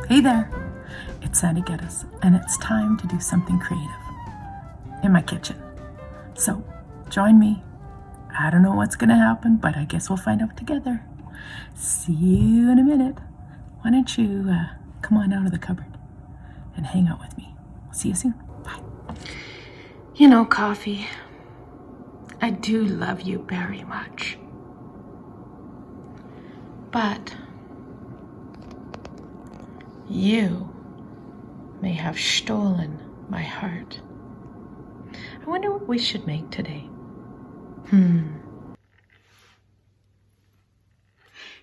Hey there, it's Sandy Geddes, and it's time to do something creative in my kitchen. So join me. I don't know what's gonna happen, but I guess we'll find out together. See you in a minute. Why don't you come on out of the cupboard and hang out with me. See you soon. Bye. You know, coffee, I do love you very much. But you may have stolen my heart. I wonder what we should make today. Here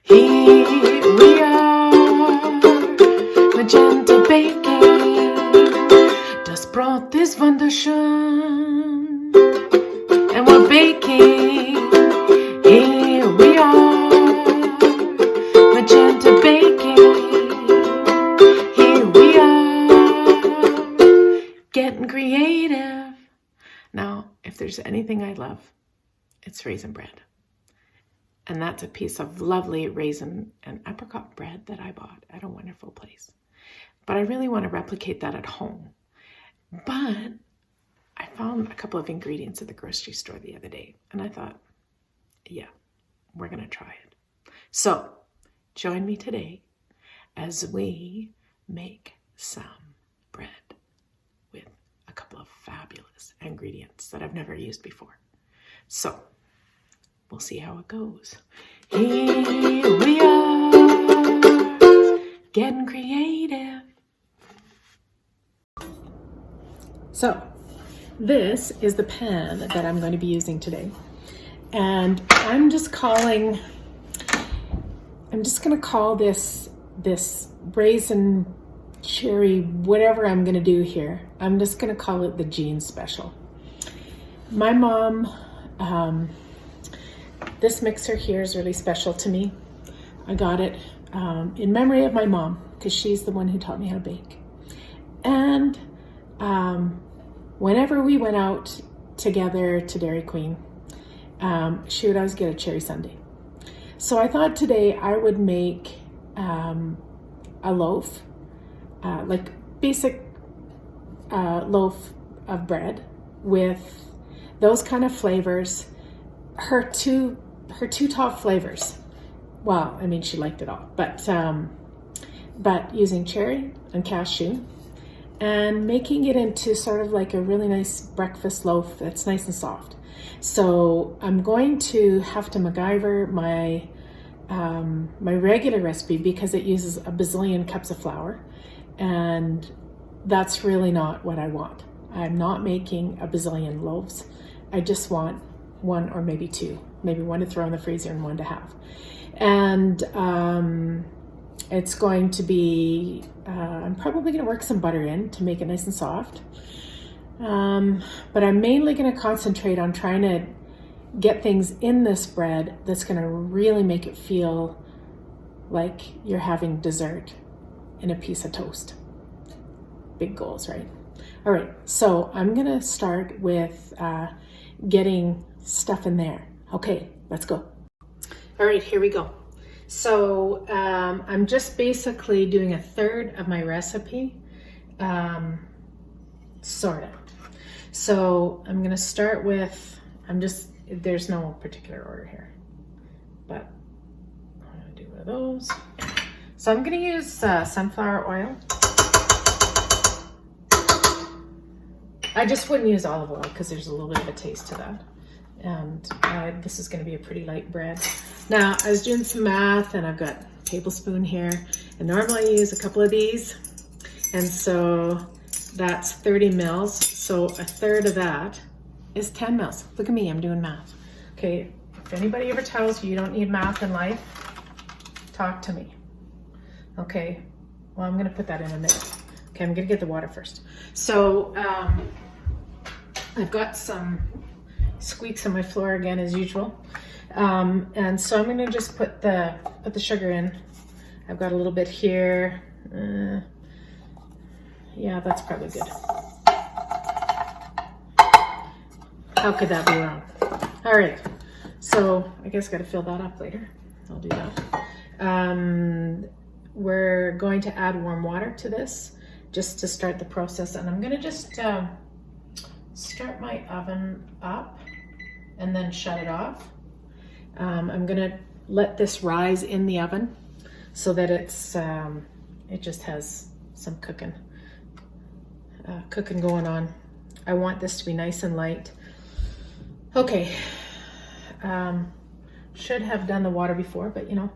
we are, Magenta baking. Das Brot ist wunderschön, and we're baking. Here we are, Magenta baking. Here we are, getting creative. Now, if there's anything I love, it's raisin bread. And that's a piece of lovely raisin and apricot bread that I bought at a wonderful place. But I really want to replicate that at home. But I found a couple of ingredients at the grocery store the other day, and I thought, yeah, we're going to try it. So join me today as we make some bread with a couple of fabulous ingredients that I've never used before. So we'll see how it goes. Here we are, getting creative. So this is the pan that I'm going to be using today. And I'm just going to call this raisin cherry, whatever I'm going to do here. I'm just going to call it the Jean Special. My mom, this mixer here is really special to me. I got it in memory of my mom because she's the one who taught me how to bake. And whenever we went out together to Dairy Queen, she would always get a cherry sundae. So I thought today I would make a loaf, like basic loaf of bread with those kind of flavors. Her two top flavors. Well, I mean, she liked it all, but using cherry and cashew and making it into sort of like a really nice breakfast loaf that's nice and soft. So I'm going to have to MacGyver my my regular recipe because it uses a bazillion cups of flour, and that's really not what I want. I'm not making a bazillion loaves. I just want one or maybe two, maybe one to throw in the freezer and one to have. And it's going to be, I'm probably going to work some butter in to make it nice and soft. But I'm mainly going to concentrate on trying to get things in this bread that's going to really make it feel like you're having dessert in a piece of toast. Big goals, right? All right, so I'm going to start with getting stuff in there. Okay, let's go. All right, here we go. So I'm just basically doing a third of my recipe, sort of. So I'm gonna start with, there's no particular order here, but I'm gonna do one of those. So I'm gonna use sunflower oil. I just wouldn't use olive oil because there's a little bit of a taste to that. And this is going to be a pretty light bread. Now, I was doing some math, and I've got a tablespoon here. And normally I use a couple of these. And so that's 30 mils. So a third of that is 10 mils. Look at me, I'm doing math. Okay, if anybody ever tells you you don't need math in life, talk to me. Okay, well, I'm going to put that in a minute. Okay, I'm going to get the water first. So I've got some squeaks on my floor again as usual, and so I'm going to just put the sugar in. I've got a little bit here. Yeah, that's probably good. How could that be wrong? All right, so I guess I got to fill that up later. I'll do that. we're going to add warm water to this just to start the process. And I'm gonna just start my oven up and then shut it off. I'm gonna let this rise in the oven so that it's it just has some cooking going on. I want this to be nice and light. Okay, should have done the water before, but you know,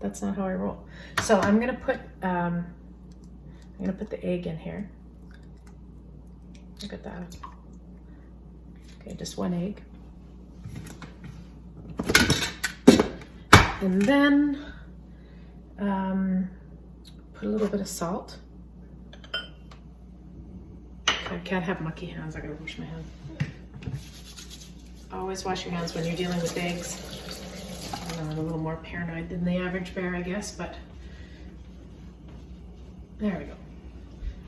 that's not how I roll. So I'm gonna put the egg in here. Look at that. Okay, just one egg. And then put a little bit of salt. I can't have mucky hands, I gotta wash my hands. Always wash your hands when you're dealing with eggs. I'm a little more paranoid than the average bear, I guess, but there we go.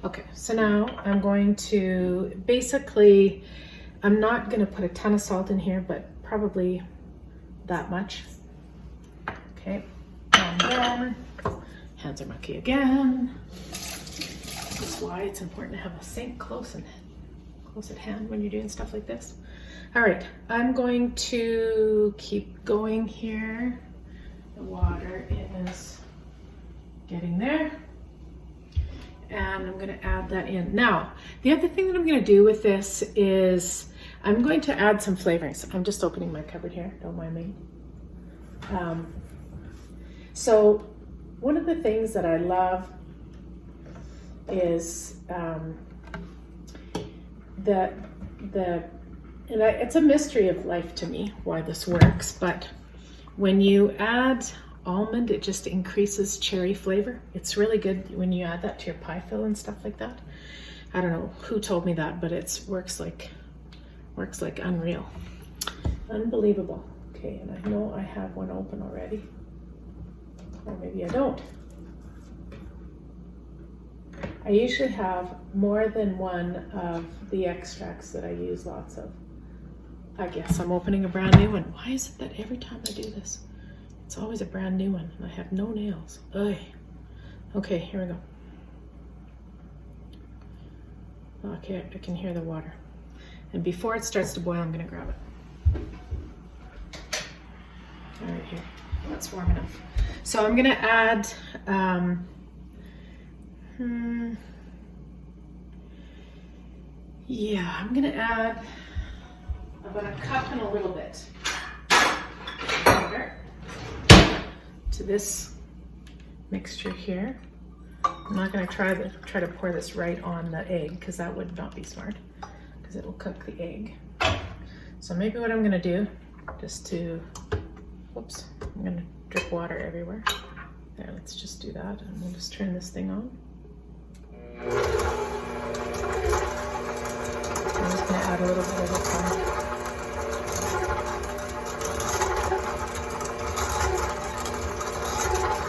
Okay, so now I'm going to, basically, I'm not gonna put a ton of salt in here, but probably that much. Okay, and then, hands are mucky again. This is why it's important to have a sink close at hand when you're doing stuff like this. All right, I'm going to keep going here. The water is getting there. And I'm gonna add that in. Now, the other thing that I'm gonna do with this is I'm going to add some flavorings. I'm just opening my cupboard here, don't mind me. So one of the things that I love is it's a mystery of life to me why this works, but when you add almond, it just increases cherry flavor. It's really good when you add that to your pie fill and stuff like that. I don't know who told me that, but it works like unreal. Unbelievable. Okay, and I know I have one open already. Or maybe I don't. I usually have more than one of the extracts that I use lots of. I guess I'm opening a brand new one. Why is it that every time I do this, it's always a brand new one and I have no nails? Ugh. Okay, here we go. Okay, I can hear the water. And before it starts to boil, I'm gonna grab it. All right, here, that's warm enough. So I'm gonna add, yeah, I'm gonna add about a cup and a little bit of water to this mixture here. I'm not gonna try to pour this right on the egg because that would not be smart because it will cook the egg. So maybe what I'm gonna do, just to, whoops, I'm gonna drip water everywhere. There, let's just do that and we'll just turn this thing on. I'm just gonna add a little bit of this on.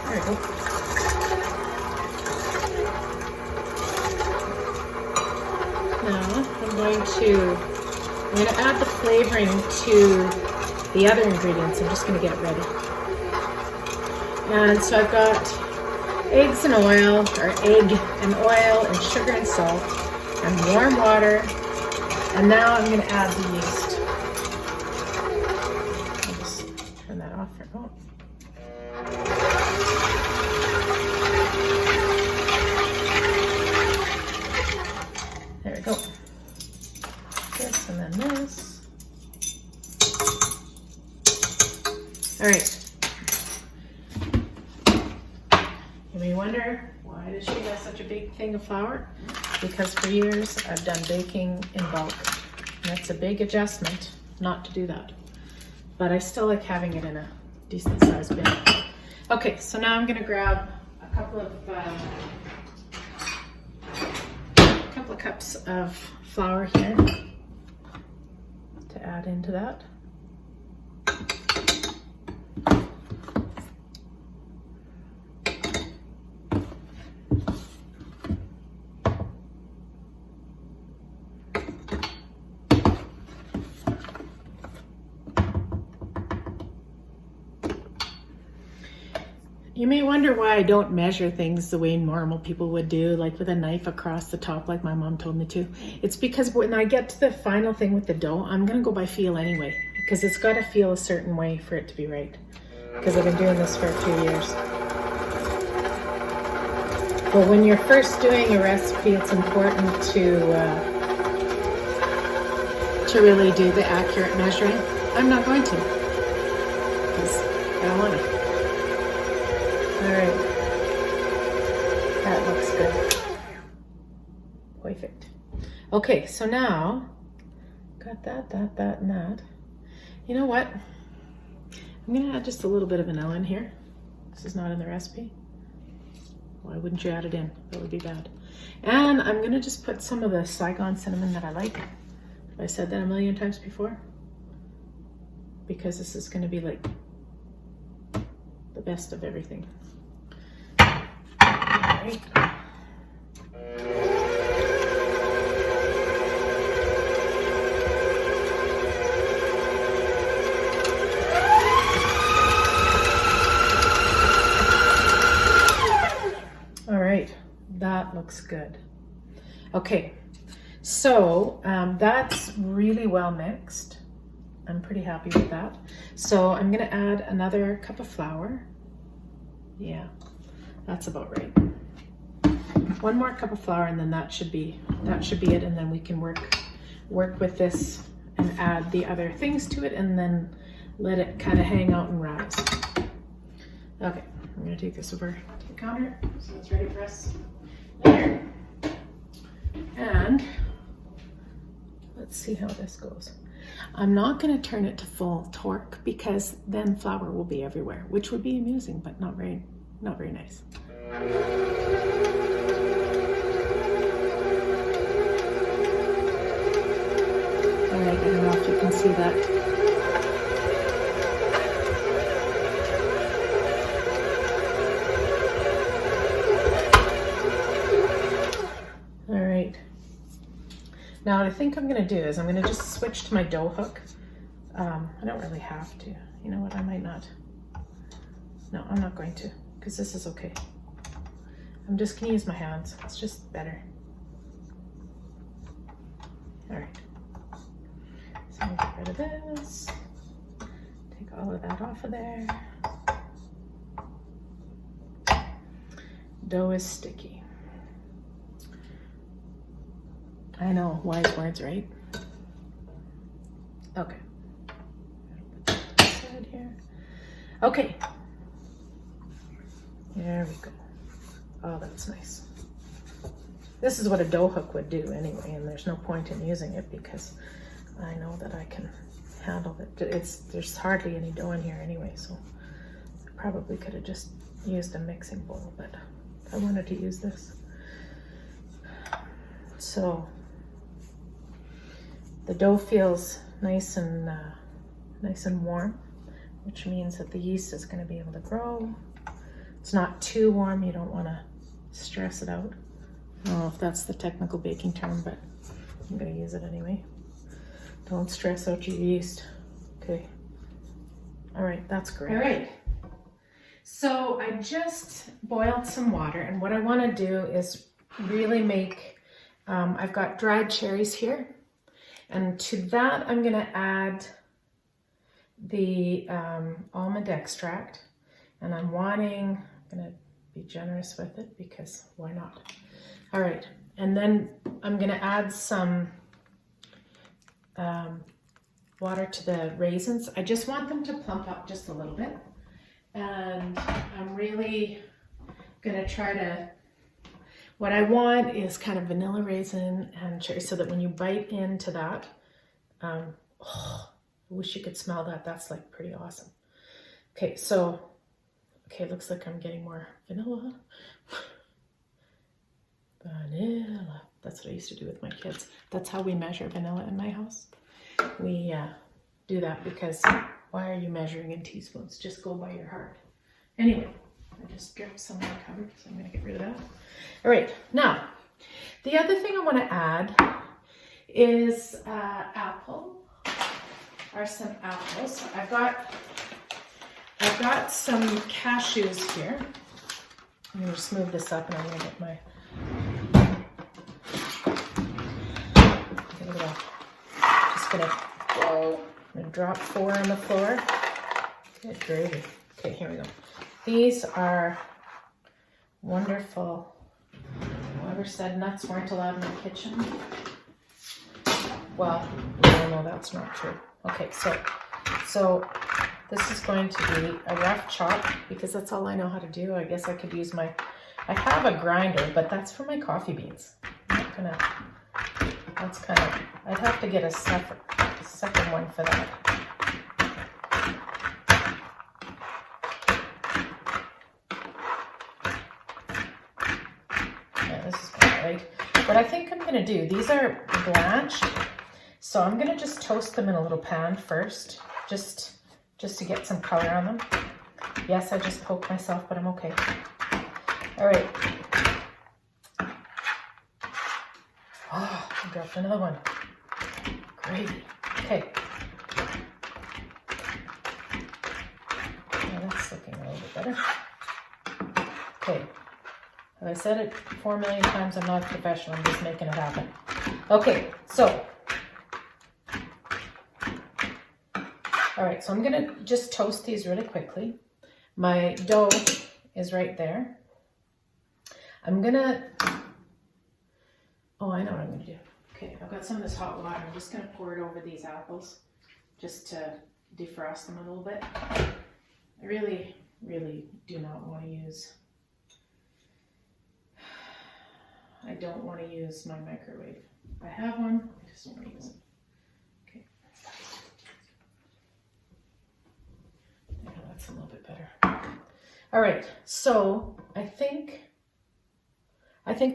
There we go. Now I'm going to add the flavoring to the other ingredients. I'm just gonna get it ready. And so I've got egg and oil and sugar and salt and warm water. And now I'm gonna add the yeast. I'll just turn that off for a moment. There we go. This and then this. All right. You may wonder, why does she have such a big thing of flour? Because for years I've done baking in bulk. And that's a big adjustment not to do that. But I still like having it in a decent sized bin. Okay, so now I'm gonna grab a couple of cups of flour here to add into that. You You may wonder why I don't measure things the way normal people would do, like with a knife across the top like my mom told me to. It's because when I get to the final thing with the dough, I'm going to go by feel anyway, because it's got to feel a certain way for it to be right, because I've been doing this for a few years. But when you're first doing a recipe, it's important to really do the accurate measuring. I'm not going to, because I don't want to. All right, that looks good. Perfect. Okay, so now, got that, and that. You know what? I'm gonna add just a little bit of vanilla in here. This is not in the recipe. Why wouldn't you add it in? That would be bad. And I'm gonna just put some of the Saigon cinnamon that I like. Have I said that a million times before? Because this is gonna be like the best of everything. Right. All right, that looks good. Okay, so that's really well mixed. I'm pretty happy with that. So I'm gonna add another cup of flour. Yeah, that's about right. One more cup of flour, and then that should be it, and then we can work with this and add the other things to it, and then let it kind of hang out and rise. Okay, I'm gonna take this over to the counter so it's ready for us later. And let's see how this goes. I'm not going to turn it to full torque, because then flour will be everywhere, which would be amusing, but not very nice. All right, I don't know if you can see that. All right. Now what I think I'm going to do is I'm going to just switch to my dough hook. I don't really have to. You know what? I might not. No, I'm not going to, because this is okay. I'm just going to use my hands. It's just better. All right. So I'm going to get rid of this. Take all of that off of there. Dough is sticky. I know, wise words, right? Okay. Put that to the side here. Okay. There we go. Oh, that's nice. This is what a dough hook would do anyway, and there's no point in using it because I know that I can handle it. There's hardly any dough in here anyway, so I probably could have just used a mixing bowl, but I wanted to use this. So the dough feels nice and warm, which means that the yeast is going to be able to grow. It's not too warm. You don't want to stress it out. I don't know if that's the technical baking term, but I'm going to use it anyway. Don't stress out your yeast. Okay. All right, that's great. All right. So I just boiled some water, and what I want to do is really make, I've got dried cherries here, and to that I'm going to add the almond extract, and I'm going to be generous with it because why not? All right, and then I'm going to add some water to the raisins. I just want them to plump up just a little bit, and I'm really going to try to, what I want is kind of vanilla raisin and cherry, so that when you bite into that, I wish you could smell that. That's like pretty awesome. Okay, so, okay, looks like I'm getting more vanilla. Vanilla. That's what I used to do with my kids. That's how we measure vanilla in my house. We do that because why are you measuring in teaspoons? Just go by your heart. Anyway, I just dripped some in the cupboard, so I'm going to get rid of that. All right, now, the other thing I want to add is some apples. I've I've got some cashews here. I'm going to just move this up and I'm going to get my... Just going to... Whoa. I'm going to drop 4 on the floor. Good gravy. Okay, here we go. These are wonderful. Whoever said nuts weren't allowed in the kitchen? Well, no, that's not true. Okay, so this is going to be a rough chop because that's all I know how to do. I guess I could use my, I have a grinder, but that's for my coffee beans. I'm not gonna, that's kind of, I'd have to get a second one for that. Yeah, this is kind of right. What I think I'm gonna do, these are blanched, so I'm gonna just toast them in a little pan first, just to get some color on them. Yes, I just poked myself, but I'm okay. All right. Oh, I dropped another one. Gravy. Okay. Yeah, that's looking a little bit better. Okay. As I said it 4 million times, I'm not a professional. I'm just making it happen. Okay, so. All right, so I'm gonna just toast these really quickly. My dough is right there. I'm gonna, oh, I know what I'm gonna do. Okay, I've got some of this hot water. I'm just gonna pour it over these apples just to defrost them a little bit. I really, really do not want to use, I don't want to use my microwave. I have one, I just don't want to use it. That's a little bit better. All right, so I think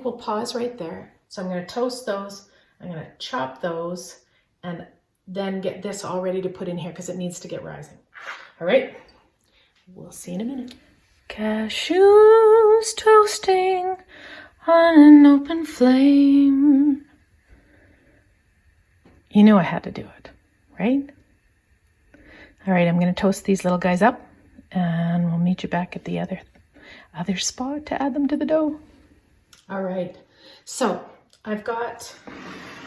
we'll pause right there. So I'm going to toast those, I'm going to chop those, and then get this all ready to put in here because it needs to get rising. All right, we'll see in a minute. Cashews toasting on an open flame. You knew I had to do it, right? All right, I'm going to toast these little guys up, and we'll meet you back at the other spot to add them to the dough. All right, so I've got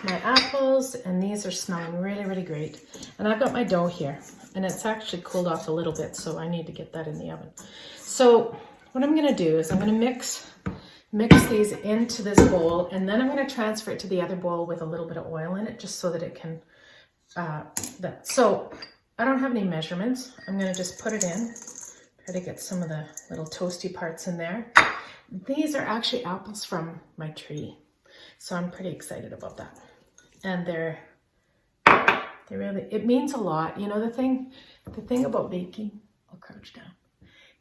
my apples, and these are smelling really, really great. And I've got my dough here, and it's actually cooled off a little bit, so I need to get that in the oven. So what I'm going to do is I'm going to mix these into this bowl, and then I'm going to transfer it to the other bowl with a little bit of oil in it, just so that it can, so I don't have any measurements. I'm going to just put it in, try to get some of the little toasty parts in there. These are actually apples from my tree, so I'm pretty excited about that. And they're really, it means a lot. You know, the thing about baking, I'll crouch down,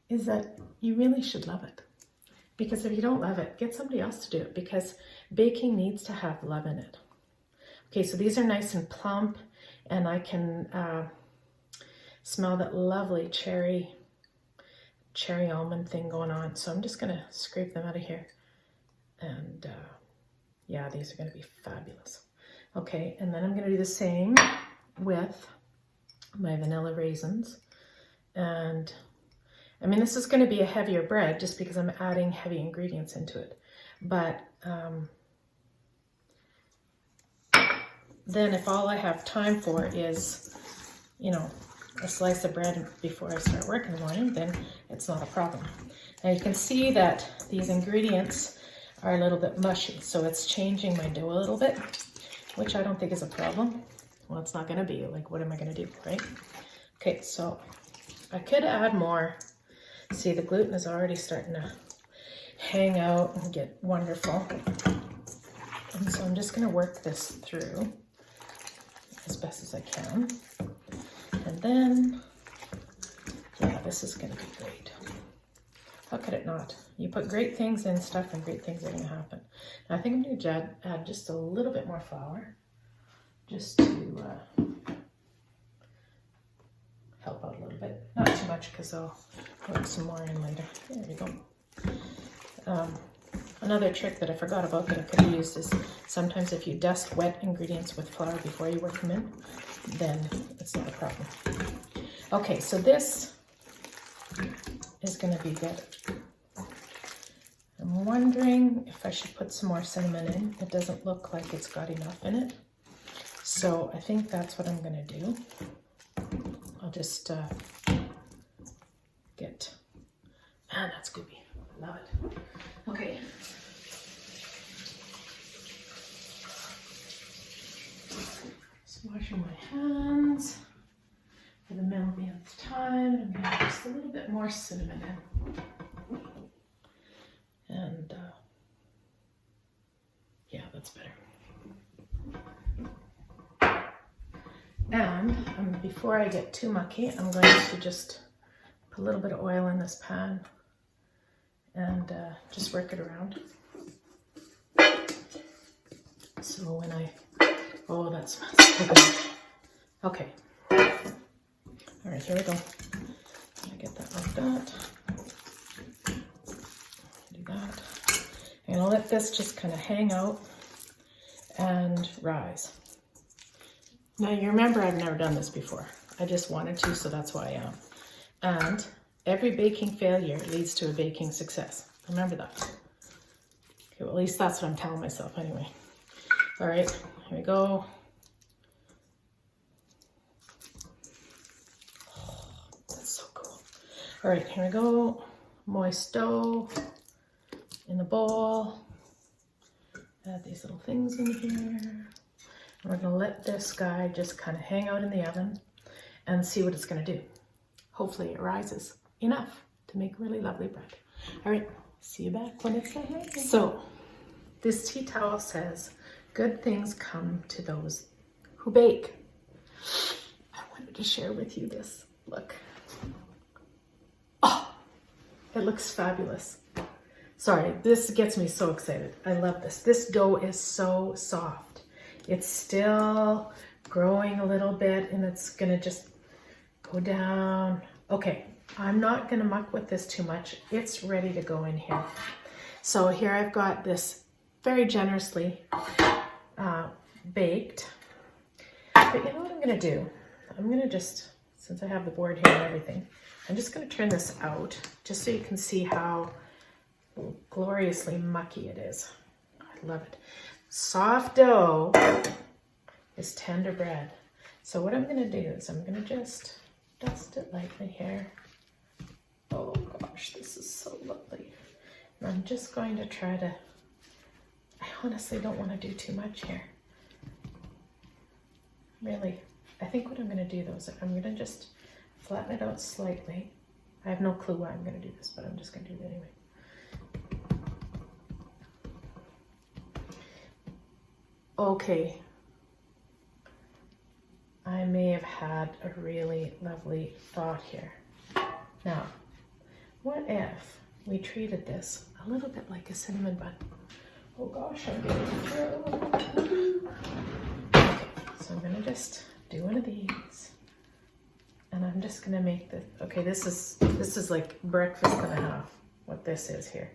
is that you really should love it. Because if you don't love it, get somebody else to do it, because baking needs to have love in it. Okay, so these are nice and plump, and I can smell that lovely cherry almond thing going on. So I'm just gonna scrape them out of here. And yeah, these are gonna be fabulous. Okay, and then I'm gonna do the same with my vanilla raisins. And I mean, this is gonna be a heavier bread just because I'm adding heavy ingredients into it. But then if all I have time for is, you know, a slice of bread before I start work in the morning, then it's not a problem. Now you can see that these ingredients are a little bit mushy, so it's changing my dough a little bit, which I don't think is a problem. Well, it's not gonna be, like, what am I gonna do, right? Okay, so I could add more. See, the gluten is already starting to hang out and get wonderful. And so I'm just gonna work this through as best as I can. And then, yeah, this is gonna be great. How could it not? You put great things in stuff and great things are gonna happen. Now I think I'm gonna add just a little bit more flour, just to help out a little bit. Not too much, because I'll put some more in later. There we go. Another trick that I forgot about that I could have used is sometimes if you dust wet ingredients with flour before you work them in, then it's not a problem. Okay, so this is going to be good. I'm wondering if I should put some more cinnamon in. It doesn't look like it's got enough in it. So I think that's what I'm going to do. I'll just get, man, that's goopy. I love it. Okay. Just washing my hands for the millionth time. I'm going to add just a little bit more cinnamon in. And yeah, that's better. And before I get too mucky, I'm going to just put a little bit of oil in this pan and just work it around. So when oh, that smells so good. Okay. All right, here we go. I get that like that. Do that. I'm gonna let this just kind of hang out and rise. Now you remember I've never done this before. I just wanted to, so that's why I am. And every baking failure leads to a baking success. Remember that. Okay, well, at least that's what I'm telling myself anyway. All right, here we go. Oh, that's so cool. All right, here we go. Moist dough in the bowl. Add these little things in here. And we're gonna let this guy just kind of hang out in the oven and see what it's gonna do. Hopefully it rises enough to make really lovely bread. All right, see you back when it's done rising. So this tea towel says, good things come to those who bake. I wanted to share with you this. Look. Oh, it looks fabulous. Sorry, this gets me so excited. I love this. This dough is so soft. It's still growing a little bit and it's gonna just go down. Okay, I'm not gonna muck with this too much. It's ready to go in here. So here I've got this very generously baked. But you know what I'm gonna do? I'm gonna just, since I have the board here and everything, I'm just gonna turn this out just so you can see how gloriously mucky it is. I love it. Soft dough is tender bread. So what I'm gonna do is I'm gonna just dust it lightly here. Oh gosh, this is so lovely. And I'm just going to try to, I honestly don't want to do too much here. Really, I think what I'm gonna do though is I'm gonna just flatten it out slightly. I have no clue why I'm gonna do this, but I'm just gonna do it anyway. Okay, I may have had a really lovely thought here. Now, what if we treated this a little bit like a cinnamon bun? Oh gosh, I'm getting through. Okay, so I'm gonna just do one of these, and I'm just gonna make this. Okay, this is like breakfast and a half. What this is here.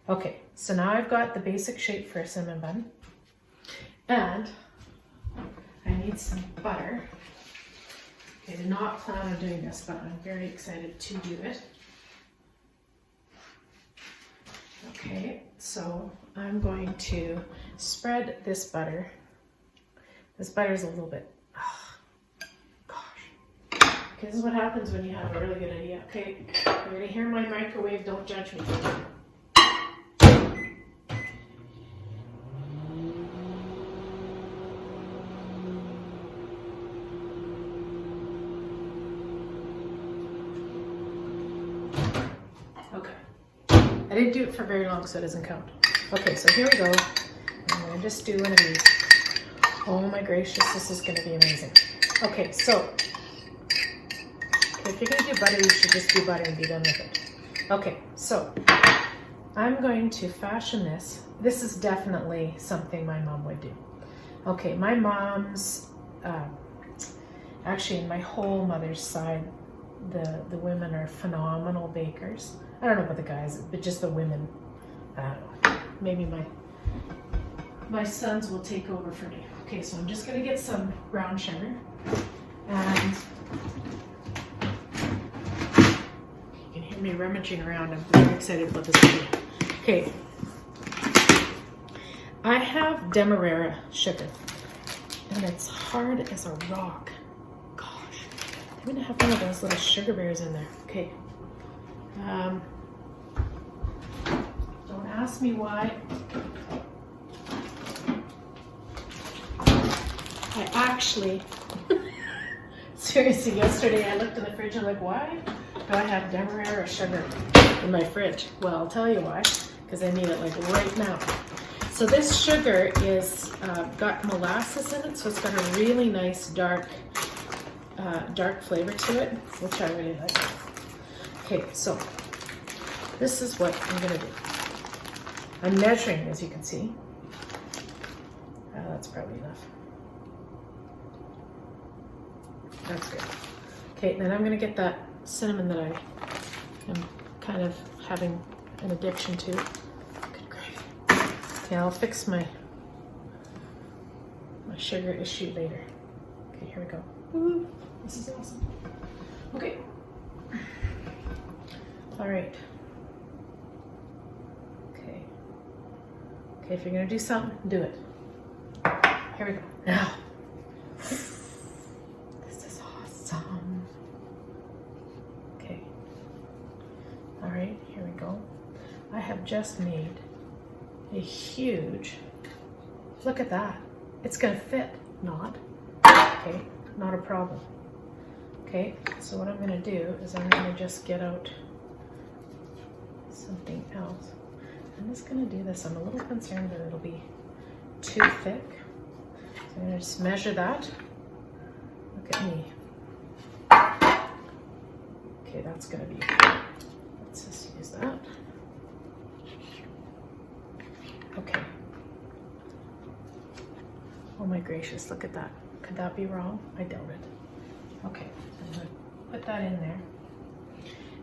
Okay, so now I've got the basic shape for a cinnamon bun. And I need some butter. I did not plan on doing this, but I'm very excited to do it. Okay, so I'm going to spread this butter. This butter is a little bit, oh, gosh. Okay, this is what happens when you have a really good idea. Okay, you're gonna hear my microwave, don't judge me. I didn't do it for very long, so it doesn't count. Okay, so here we go. I'm gonna just do one of these. Oh my gracious, this is gonna be amazing. Okay, so, if you're gonna do butter, you should just do butter and be done with it. Okay, so, I'm going to fashion this. This is definitely something my mom would do. Okay, my mom's, actually my whole mother's side, the women are phenomenal bakers. I don't know about the guys, but just the women. I don't know. Maybe my sons will take over for me. Okay, so I'm just gonna get some brown sugar, and me rummaging around. I'm very excited about this video. Okay. I have Demerara sugar, and it's hard as a rock. Gosh, I'm gonna have one of those little sugar bears in there. Okay. Don't ask me why. I actually, seriously, yesterday I looked in the fridge and I'm like, why do I have Demerara sugar in my fridge? Well, I'll tell you why, because I need it like right now. So this sugar is got molasses in it, so it's got a really nice dark flavor to it, which I really like. Okay, so this is what I'm gonna do. I'm measuring, as you can see. That's probably enough. That's good. Okay, then I'm going to get that cinnamon that I am kind of having an addiction to. Good grief. Okay, I'll fix my sugar issue later. Okay, here we go. Ooh, this is awesome. Okay. All right. Okay. Okay, if you're going to do something, do it. Here we go. Now. Okay. All right, here we go. I have just made a huge, look at that. It's gonna fit, not. Okay, not a problem. Okay, so what I'm gonna do is I'm gonna just get out something else. I'm just gonna do this. I'm a little concerned that it'll be too thick. So I'm gonna just measure that. Look at me. Okay, that's gonna be, let's just use that. Okay. Oh my gracious, look at that. Could that be wrong? I doubt it. Okay, I'm gonna put that in there.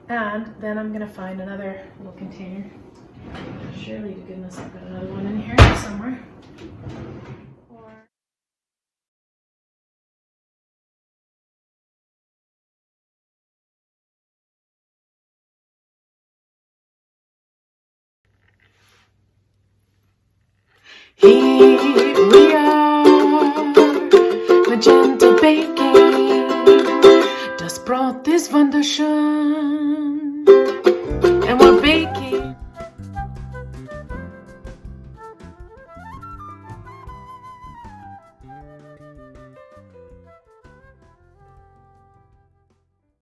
And then I'm gonna find another little container. Surely to goodness I've got another one in here somewhere. Here we are, Magenta baking. Das Brot ist wunderschön. And we're